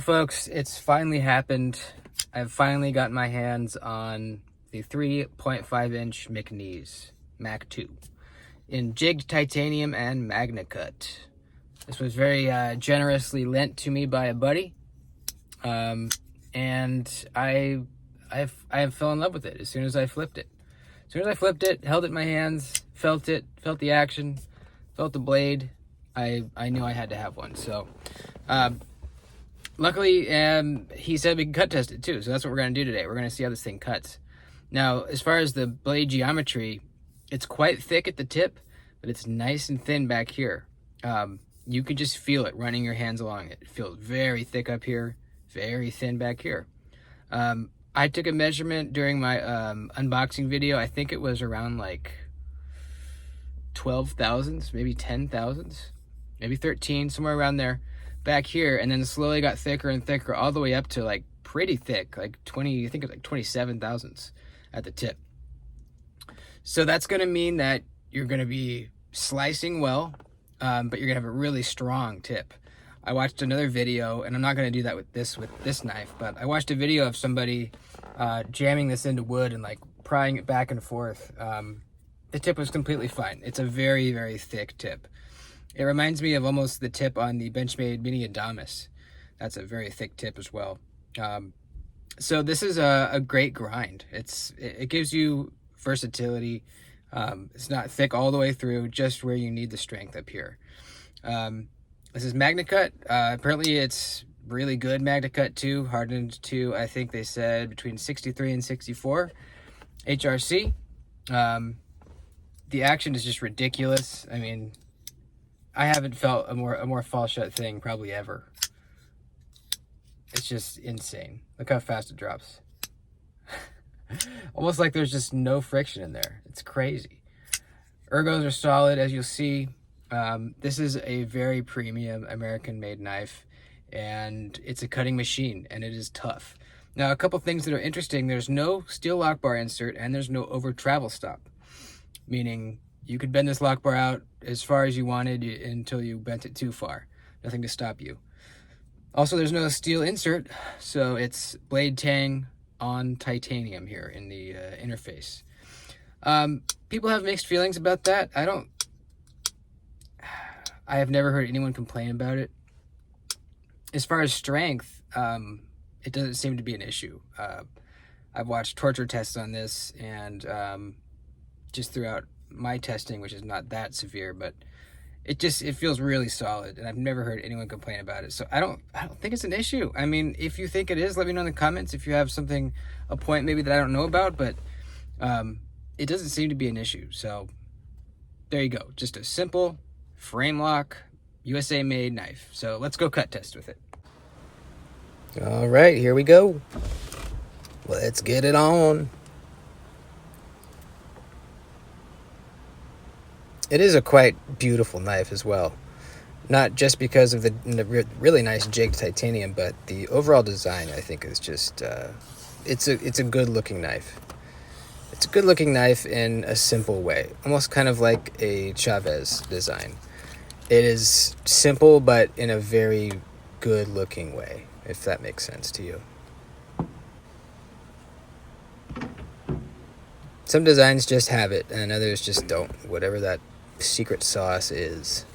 folks, it's finally happened. I've finally got my hands on the 3.5-inch McNees Mac 2 in jigged titanium and magna cut. This was very generously lent to me by a buddy, and I fell in love with it as soon as I flipped it. As soon as I flipped it, held it in my hands, felt the action, felt the blade, I knew I had to have one. So luckily, he said we can cut test it too, so that's what we're going to do today. We're going to see how this thing cuts. Now, as far as the blade geometry, it's quite thick at the tip, but it's nice and thin back here. You can just feel it running your hands along it. It feels very thick up here, very thin back here. I took a measurement during my unboxing video. I think it was around like 12 thousandths, maybe 10 thousandths, maybe 13, somewhere around there back here, and then slowly got thicker and thicker all the way up to like pretty thick, like 20, I think it was like 27 thousandths at the tip. So that's going to mean that you're going to be slicing well, but you're going to have a really strong tip. I watched another video, and I'm not going to do that with this knife, but I watched a video of somebody jamming this into wood and like prying it back and forth. The tip was completely fine. It's a very, very thick tip. It reminds me of almost the tip on the Benchmade Mini Adamas. That's a very thick tip as well. So this is a great grind. It gives you versatility. It's not thick all the way through, just where you need the strength up here. This is magna cut. Apparently it's really good magna cut too, hardened to, I think they said between 63 and 64 HRC. The action is just ridiculous. I mean, I haven't felt a more fall shut thing probably ever. It's just insane. Look how fast it drops. Almost like there's just no friction in there. It's crazy. Ergos are solid, as you'll see. This is a very premium American-made knife, and it's a cutting machine, and it is tough. Now, a couple things that are interesting. There's no steel lock bar insert, and there's no over travel stop, meaning you could bend this lock bar out as far as you wanted until you bent it too far. Nothing to stop you. Also, there's no steel insert, so it's blade tang on titanium here in the interface. People have mixed feelings about that. I have never heard anyone complain about it. As far as strength, it doesn't seem to be an issue. I've watched torture tests on this, and just throughout my testing, which is not that severe, but it feels really solid, and I've never heard anyone complain about it. So I don't think it's an issue. I mean, if you think it is, let me know in the comments if you have a point maybe that I don't know about, but it doesn't seem to be an issue. So there you go. Just a simple frame lock, USA made knife. So let's go cut test with it. All right, here we go. Let's get it on. It is a quite beautiful knife as well. Not just because of the really nice jigged titanium, but the overall design, I think, is just, it's a good looking knife. It's a good looking knife in a simple way, almost kind of like a Chavez design. It is simple, but in a very good looking way, if that makes sense to you. Some designs just have it, and others just don't, whatever that secret sauce is.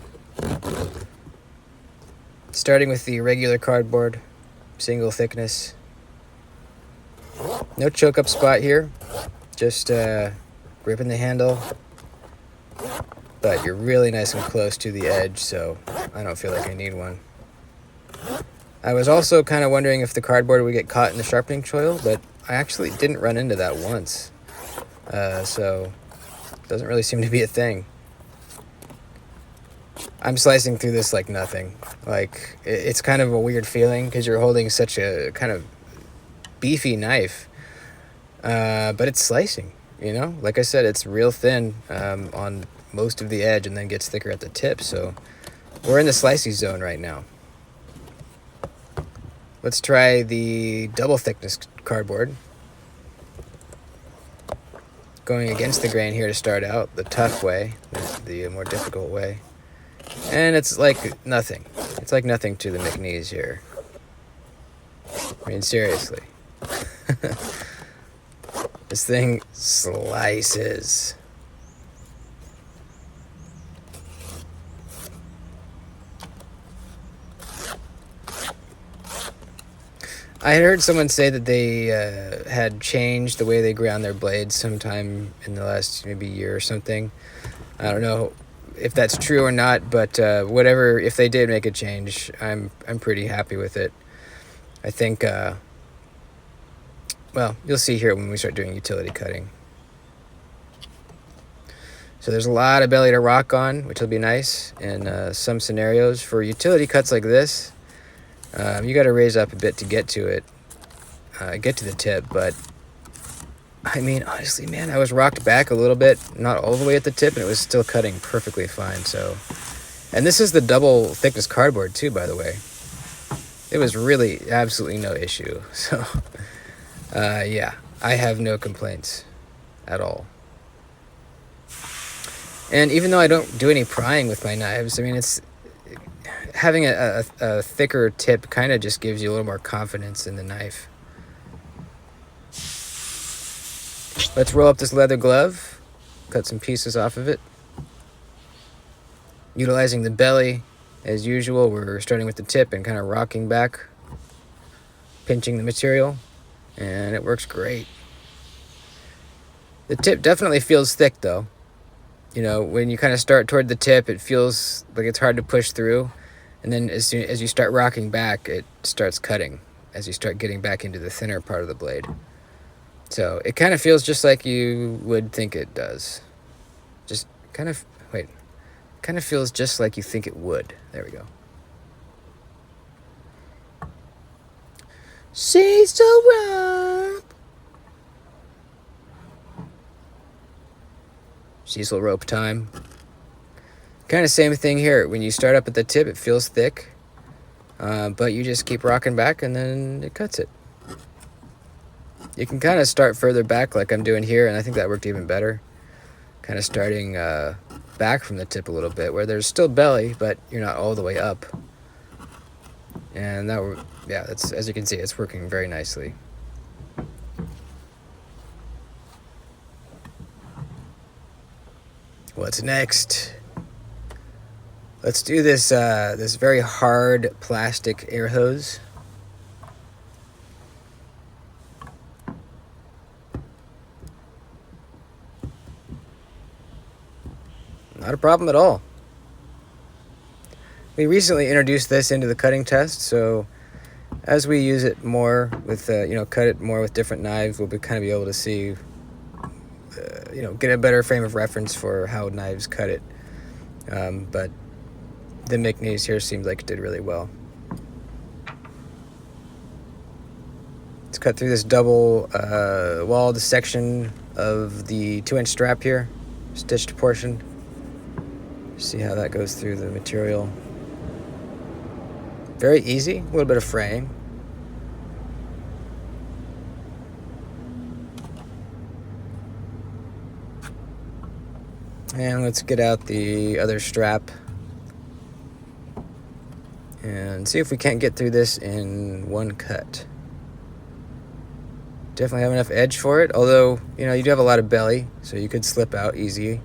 Starting with the regular cardboard, single thickness. No choke up spot here, just gripping the handle. But you're really nice and close to the edge, so I don't feel like I need one. I was also kind of wondering if the cardboard would get caught in the sharpening choil, but I actually didn't run into that once. So it doesn't really seem to be a thing. I'm slicing through this like nothing. Like, it's kind of a weird feeling because you're holding such a kind of beefy knife. But it's slicing, you know? Like I said, it's real thin on most of the edge and then gets thicker at the tip. So we're in the slicey zone right now. Let's try the double thickness cardboard. Going against the grain here to start out, the tough way, the more difficult way. And it's like nothing. It's like nothing to the McNees here. I mean, seriously. This thing slices. I had heard someone say that they had changed the way they ground their blades sometime in the last maybe year or something. I don't know if that's true or not, but whatever, if they did make a change, I'm pretty happy with it. I think, well, you'll see here when we start doing utility cutting. So there's a lot of belly to rock on, which will be nice in some scenarios. For utility cuts like this, you got to raise up a bit to get to it, get to the tip. But I mean, honestly, man, I was rocked back a little bit, not all the way at the tip, and it was still cutting perfectly fine. So, and this is the double thickness cardboard too, by the way. It was really absolutely no issue. So, yeah, I have no complaints at all. And even though I don't do any prying with my knives, I mean, it's having a thicker tip kind of just gives you a little more confidence in the knife. Let's roll up this leather glove, cut some pieces off of it. Utilizing the belly, as usual, we're starting with the tip and kind of rocking back, pinching the material, and it works great. The tip definitely feels thick though. You know, when you kind of start toward the tip, it feels like it's hard to push through. And then as soon as you start rocking back, it starts cutting as you start getting back into the thinner part of the blade. So it kind of feels just like you would think it does. Just kind of, wait, kind of feels just like you think it would. There we go. She's so wrong. Cecil rope time. Kind of same thing here. When you start up at the tip, it feels thick, but you just keep rocking back and then it cuts it. You can kind of start further back like I'm doing here, and I think that worked even better. Kind of starting back from the tip a little bit, where there's still belly, but you're not all the way up. And that, yeah, that's, as you can see, it's working very nicely. What's next? Let's do this this very hard plastic air hose. Not a problem at all. We recently introduced this into the cutting test, so as we use it more with, cut it more with different knives, we'll kind of be able to see, get a better frame of reference for how knives cut it. But the McNees here seems like it did really well. Let's cut through this double walled section of the 2-inch strap here, stitched portion. See how that goes through the material. Very easy, a little bit of fraying. And let's get out the other strap and see if we can't get through this in one cut. Definitely have enough edge for it, although, you do have a lot of belly, so you could slip out easy.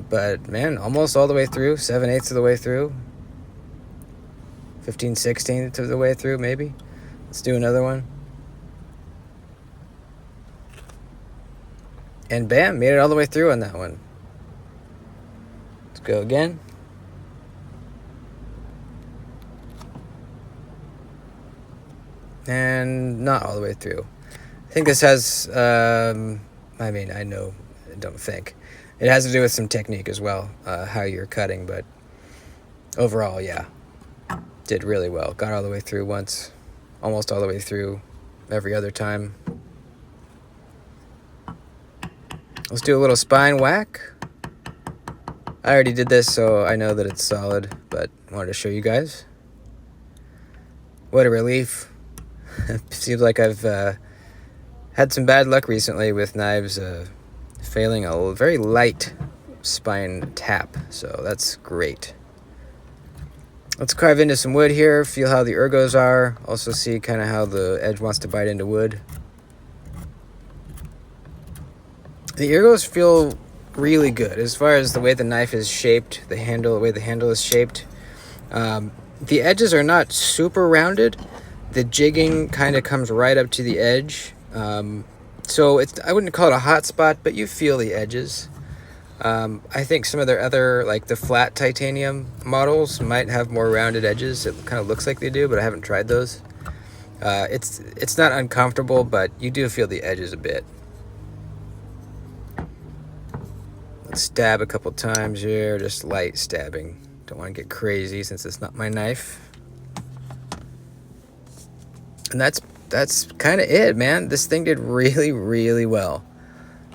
But man, almost all the way through, 7/8 of the way through, 15/16 of the way through, maybe. Let's do another one. And bam, made it all the way through on that one. Let's go again. And not all the way through. I think this has, I don't think. It has to do with some technique as well, how you're cutting, but overall, yeah, did really well. Got all the way through once, almost all the way through every other time. Let's do a little spine whack. I already did this, so I know that it's solid, but I wanted to show you guys. What a relief. Seems like I've had some bad luck recently with knives failing a very light spine tap, so that's great. Let's carve into some wood here, feel how the ergos are, also see kind of how the edge wants to bite into wood. The ergos feel really good as far as the way the knife is shaped, the way the handle is shaped. The edges are not super rounded. The jigging kind of comes right up to the edge. So I wouldn't call it a hot spot, but you feel the edges. I think some of their other, like the flat titanium models, might have more rounded edges. It kind of looks like they do, but I haven't tried those. It's not uncomfortable, but you do feel the edges a bit. Let's stab a couple times here, just light stabbing. Don't want to get crazy since it's not my knife. And that's kind of it, man. This thing did really, really well.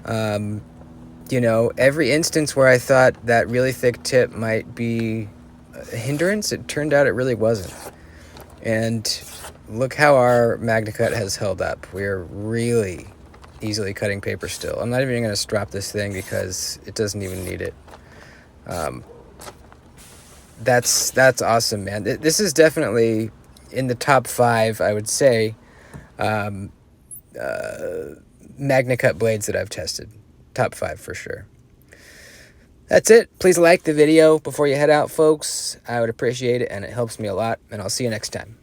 You know, every instance where I thought that really thick tip might be a hindrance, it turned out it really wasn't. And look how our MagnaCut has held up. We are really easily cutting paper still. I'm not even going to strap this thing because it doesn't even need it. That's awesome, man. This is definitely in the top 5, I would say, MagnaCut blades that I've tested. Top 5 for sure. That's it. Please like the video before you head out, folks. I would appreciate it, and it helps me a lot, and I'll see you next time.